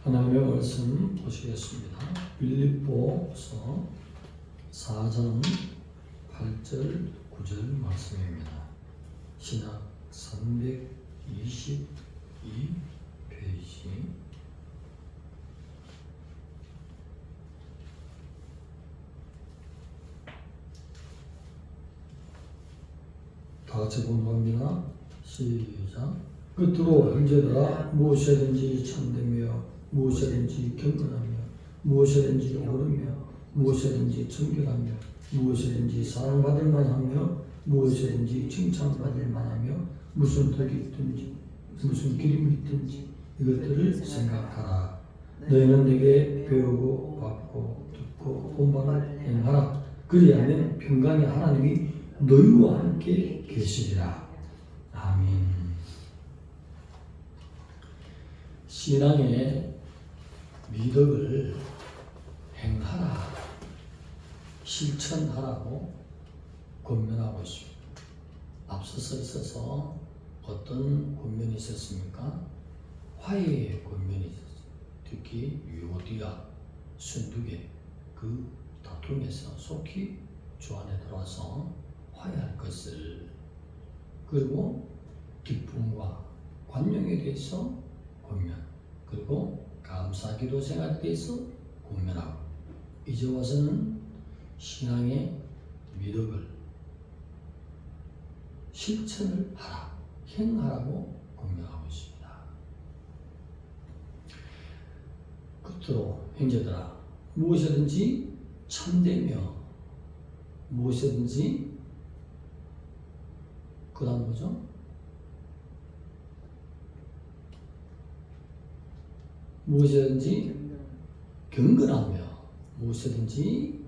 하나님의 말씀 보시겠습니다. 빌립보서 4장 8절 9절 말씀입니다. 신약 322 페이지. 다 같이 공부합니다. 시작. 끝으로 형제들아, 무엇이든지 참되며 무엇이든지 경건하며 무엇이든지 옳으며 무엇이든지 정결하며 무엇이든지 사랑받을 만하며 무엇이든지 칭찬받을 만하며 무슨 덕이 있든지 무슨 기름이 있든지 이것들을 생각하라. 너희는 내게 배우고 받고 듣고 본바를 행하라. 그리하면 평강의 하나님이 너희와 함께 계시리라. 아멘. 신앙의 미덕을 행하라, 실천하라고 권면하고 있습니다. 앞서서 있어서 어떤 권면이 있었습니까? 화해의 권면이 있었어요. 특히 유오디아, 순두계 그 다툼에서 속히 주 안에 들어와서 화해할 것을, 그리고 기쁨과 관용에 대해서 권면, 그리고 감사기도 생활에 대해서 권면하고, 이제 와서는 신앙의 미덕을 실천을 하라, 행하라고 권면하고 있습니다. 끝으로 형제들아, 무엇이든지 참되며 무엇이든지, 그 다음 뭐죠? 무엇이든지 경건하며 무엇이든지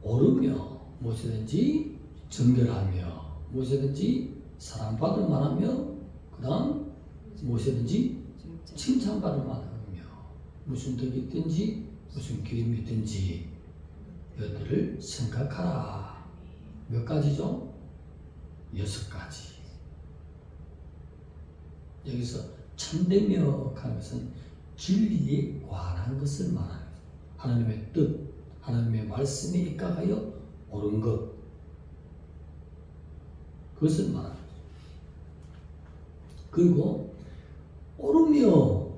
옳으며 무엇이든지 정결하며 무엇이든지 사랑받을 만하며, 그 다음 무엇이든지 칭찬받을 만하며 무슨 덕이 있든지 무슨 기름이 있든지 이것들을 생각하라. 몇 가지죠? 6가지. 여기서 참되며 하는 것은 진리에 관한 것을 말하는 것입니다. 하나님의 뜻, 하나님의 말씀에 입각하여 옳은 것, 그것을 말하는 것입니다. 그리고 옳으며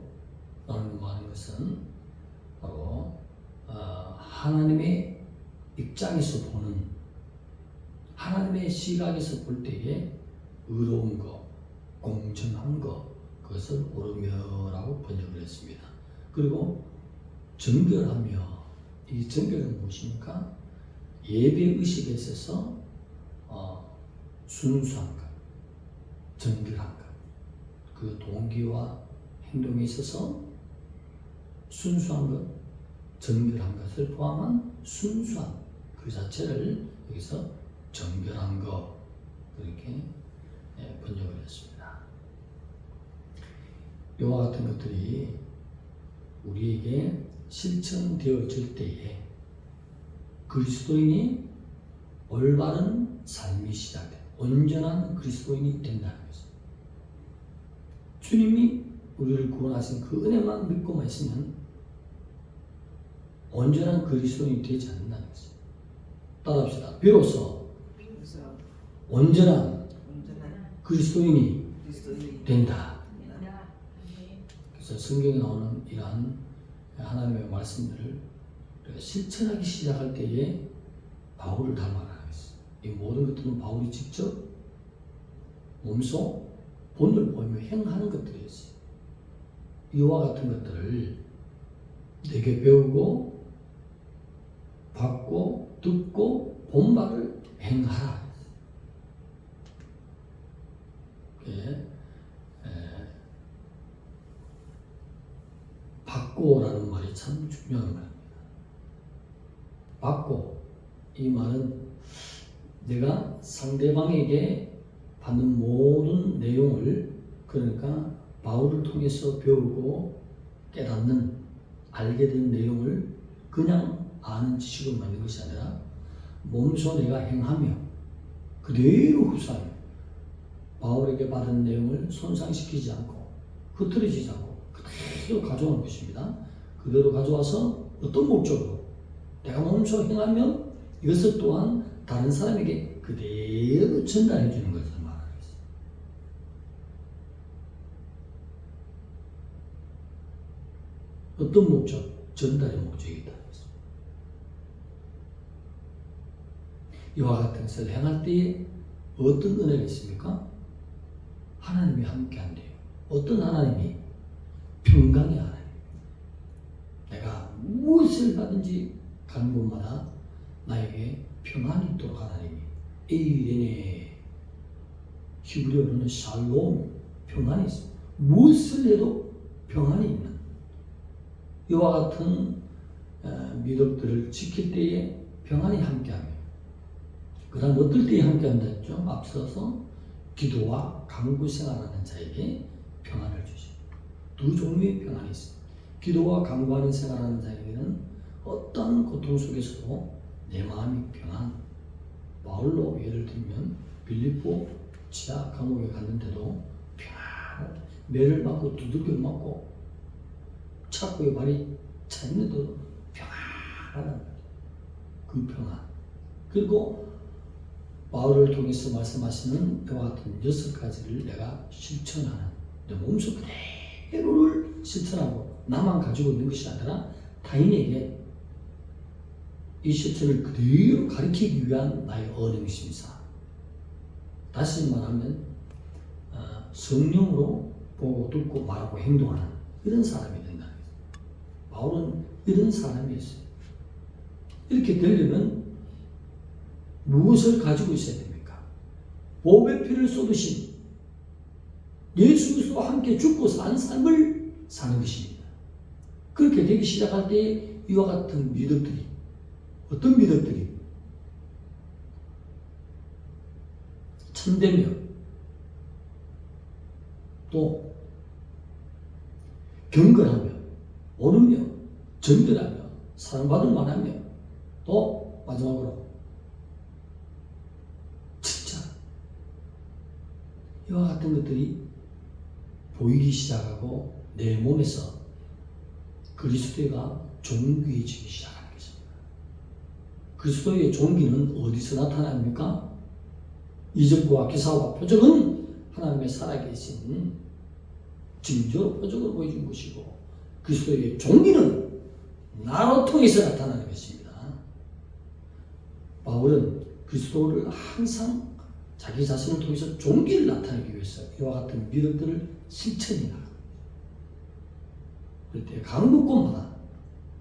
라는 말하는 것은 바로 하나님의 입장에서 보는, 하나님의 시각에서 볼 때에 의로운 것, 공정한 것, 그것을 옳으며라고 번역을 했습니다. 그리고 정결하며, 이 정결은 무엇입니까? 예배의식에 있어서 순수한 것, 정결한 것, 그 동기와 행동에 있어서 순수한 것, 정결한 것을 포함한 순수한 그 자체를 여기서 정결한 것, 그렇게 번역을 했습니다. 이와 같은 것들이 우리에게 실천되어질 때에 그리스도인이 올바른 삶이 시작돼, 온전한 그리스도인이 된다는 것입니다. 주님이 우리를 구원하신 그 은혜만 믿고만 있으면 온전한 그리스도인이 되지 않는다는 것입니다. 따라합시다. 비로소 온전한 그리스도인이 된다. 그래서 성경에 나오는 이러한 하나님의 말씀들을 우리가 실천하기 시작할 때에 바울을 닮아가는 것입니다. 이 모든 것들은 바울이 직접 몸소 본을 보이며 행하는 것들이었어요. 이와 같은 것들을 내게 배우고 받고 듣고 본 바를 행하라. 받고라는 말이 참 중요한 말입니다. 받고, 이 말은 내가 상대방에게 받는 모든 내용을, 그러니까 바울을 통해서 배우고 깨닫는, 알게 된 내용을 그냥 아는 지식을 만든 것이 아니라 몸소 내가 행하며 그대로 흡수하며 바울에게 받은 내용을 손상시키지 않고 흐트러지지 않고 그대로 그대로 가져오는 것입니다. 그대로 가져와서 어떤 목적으로 내가 몸소 행하면 이것을 또한 다른 사람에게 그대로 전달해 주는 것을 말하고 있습니다. 어떤 목적? 전달의 목적이 있다. 이와 같은 것을 행할 때에 어떤 은혜가 있습니까? 하나님이 함께한대요. 어떤 하나님이? 평강의 하나님. 내가 무엇을 하든지 가는 곳마다 나에게 평안이 있도록 하나님이 에이레네, 히브리어로는 샬롬, 평안이 있습니다. 무엇을 해도 평안이 있는 이와 같은 미덕들을 지킬 때에 평안이 함께합니다. 그 다음 어떨 때에 함께한다 했죠? 앞서서 기도와 간구 생활하는 자에게 평안을 주십니다. 두 종류의 평안이 있습니다. 기도와 간구하는 생활하는 자에게는 어떤 고통 속에서도 내 마음이 평안. 바울로 예를 들면 빌립보 지하 감옥에 갔는데도 평안. 매를 맞고 두들겨 맞고 차고에 발이 차 있는데도 평안하다는 거예요. 그 평안. 그리고 바울을 통해서 말씀하시는 이와 같은 6가지를 내가 실천하는 내 몸속 그대로를 실천하고 나만 가지고 있는 것이 아니라 타인에게 이 실천을 그대로 가르치기 위한 나의 언행심사. 다시 말하면 성령으로 보고 듣고 말하고 행동하는 이런 사람이 된다는 거죠. 바울은 이런 사람이었어요. 이렇게 되려면 무엇을 가지고 있어야 됩니까? 보배 피를 쏟으신 예수 그리스도와 함께 죽고 산 삶을 사는 것입니다. 그렇게 되기 시작할 때 이와 같은 미덕들이 어떤 미덕들이? 참되며 또 경건하며 옳으며 정결하며 사랑받을 만하며 또 마지막으로 칭찬. 이와 같은 것들이 보이기 시작하고 내 몸에서 그리스도가 존귀해지기 시작합니다. 그리스도의 존귀는 어디서 나타납니까? 이적과 기사와 표적은 하나님의 살아계신 징조로 표적으로 보여준 것이고 그리스도의 존귀는 나로 통해서 나타나는 것입니다. 바울은 그리스도를 항상 자기 자신을 통해서 존귀를 나타내기 위해서 이와 같은 미덕들을 실천해 나갑니다. 그럴 때 각 곳마다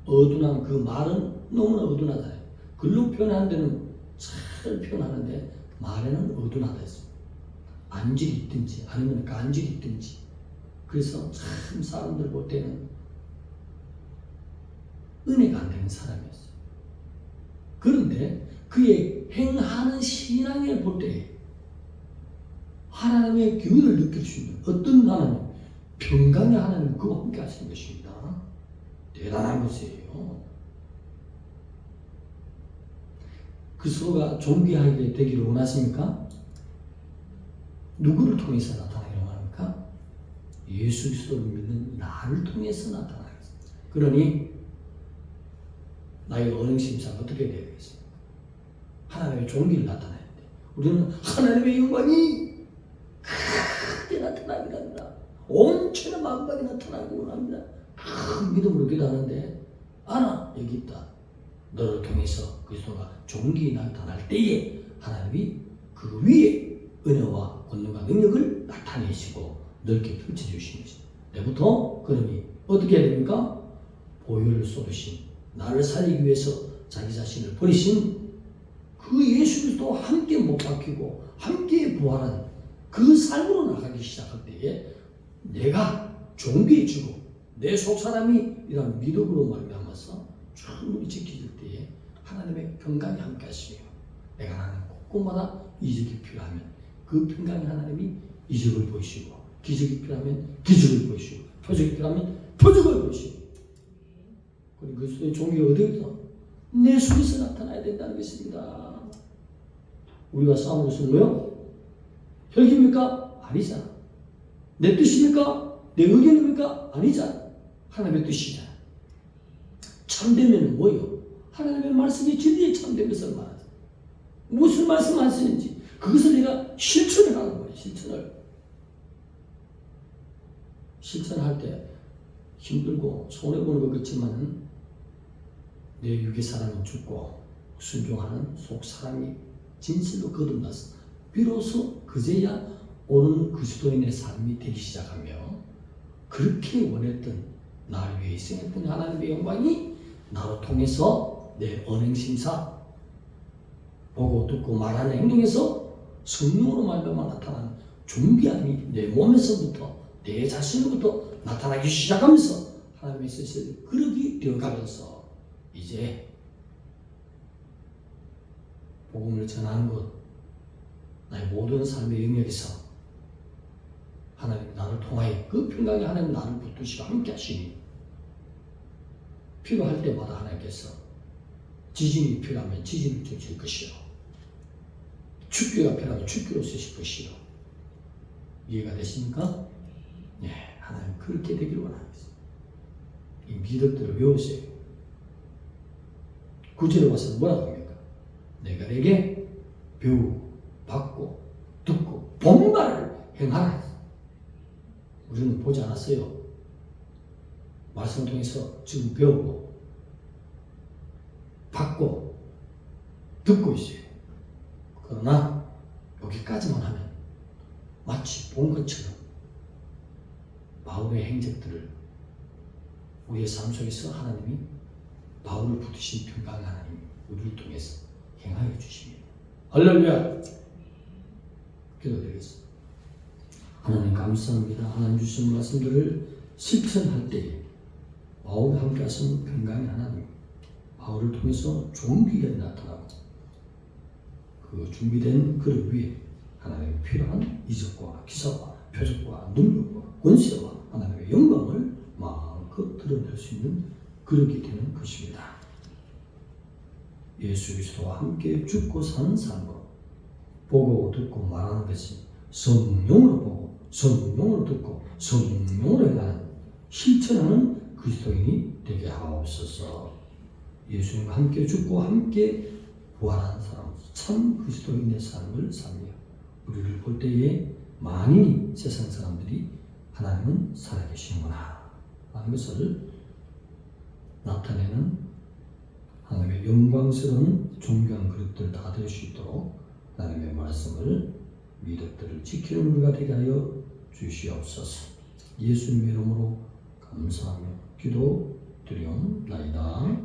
어둔한 그 말은 너무나 어둔하잖아요. 글로 표현하는 데는 잘 표현하는데 말에는 어둔하다 했습니다. 안질이 있든지 아니면 간질이 있든지 그래서 참 사람들 볼 때는 은혜가 안 되는 사람이었어요. 그런데 그의 행하는 신앙을 볼 때 하나님의 기운을 느낄 수 있는 어떤 하나님, 평강의 하나님 그와 함께 하시는 것입니다. 대단한 것이에요. 그리스도가 존귀하게 되기를 원하십니까? 누구를 통해서 나타나기를 원합니까? 예수 그리스도를 믿는 나를 통해서 나타나겠습니다. 그러니 나의 언행심사가 어떻게 되어야 되겠습니까? 하나님의 존귀를 나타내야 돼. 우리는 하나님의 영광이 크게 나타나기를 합니다. 온천의 만방이 나타나기를 원합니다. 큰 믿음으로 기도하는데 아나 여기 있다. 너를 통해서 그리스도가 존귀히 나타날 때에 하나님이 그 위에 은혜와 권능과 능력을 나타내시고 넓게 펼쳐주시는 것입니다. 내부터 그러니 어떻게 해야 됩니까? 보혈을 쏟으신 나를 살리기 위해서 자기 자신을 버리신 그 예수 그리스도와 함께 못 박히고 함께 부활한 그 삶으로 나가기 시작할 때에 내가 존귀해지고 내 속사람이 이런 미덕으로 말미암아서 충분히 지켜질 때에 하나님의 평강이 함께 하시며 내가 하는 곳곳마다 이적이 필요하면 그 평강의 하나님이 이적을 보이시고 기적이 필요하면 기적을 보이시고 표적이 필요하면 표적을 보이시고 그리고 그리스도의 종기가 어디에서? 내 속에서 나타나야 된다는 것입니다. 우리가 싸우는 것은 뭐요? 혈기입니까? 아니잖아. 내 뜻입니까? 내 의견입니까? 아니잖아. 하나님의 뜻이잖아. 참되면 뭐요? 하나님의 말씀이 진리에 참된 것을 말하죠. 무슨 말씀하시는지 그것을 내가 실천을 하는 거예요. 실천할 때 힘들고 손해보는 것 같지만 내 육의 사람은 죽고 순종하는 속 사람이 진실로 거듭나서 비로소 그제야 옳은 그리스도인의 삶이 되기 시작하며 그렇게 원했던 나를 위해 희생했던 하나님의 영광이 나로 통해서 내 언행심사 보고 듣고 말하는 행동에서 성령으로 말미암아 나타나는 존귀함이 내 몸에서부터 내 자신으로부터 나타나기 시작하면서 하나님의 뜻을 그러기 되어가면서 이제 복음을 전하는 것 나의 모든 삶의 영역에서 하나님 나를 통하여 그 평강에 하나님 나를 붙드시고 함께 하시니 필요할 때마다 하나님께서 지진이 필요하면 지진을 주실 것이요 축기가 필요하면 축기로 쓰실 것이요 이해가 되십니까? 네, 하나님 그렇게 되기를 원하겠습니다. 이 미덕들을 외우세요. 구절에 와서 뭐라고 합니까? 내가 내게 배우고 받고 듣고 본 말을 행하라. 우리는 보지 않았어요. 말씀을 통해서 지금 배우고 받고 듣고 있어요. 그러나 여기까지만 하면 마치 본 것처럼 바울의 행적들을 우리의 삶 속에서 하나님이 바울을 붙드신 평강의 하나님 우리를 통해서 행하여 주십니다. 할렐루야. 기도드리겠습니다. 하나님 감사합니다. 하나님 주신 말씀들을 실천할 때에 바울과 함께 하신 평강의 하나님 바울을 통해서 존귀가 나타나고 그 준비된 그를 위해 하나님의 필요한 이적과 기사와 표적과 능력과 권세와 하나님의 영광을 마음껏 드러낼 수 있는 그렇게 되는 것입니다. 예수 그리스도와 함께 죽고 사는 삶으로 보고 듣고 말하는 것이 성령으로 보고 성령으로 듣고 성령으로 행하는 실천하는 그리스도인이 되게 하옵소서. 예수님과 함께 죽고 함께 부활하는 사람 참 그리스도인의 삶을 살며 우리를 볼 때에 많이 세상 사람들이 하나님은 살아계시는구나 하는 것을 나타내는 하나님의 영광스러운 존귀한 그릇들 다 될 수 있도록 하나님의 말씀을 미덕들을 지키는 우리가 되게 하여 주시옵소서. 예수님의 이름으로 감사하며 기도 드리옵나이다.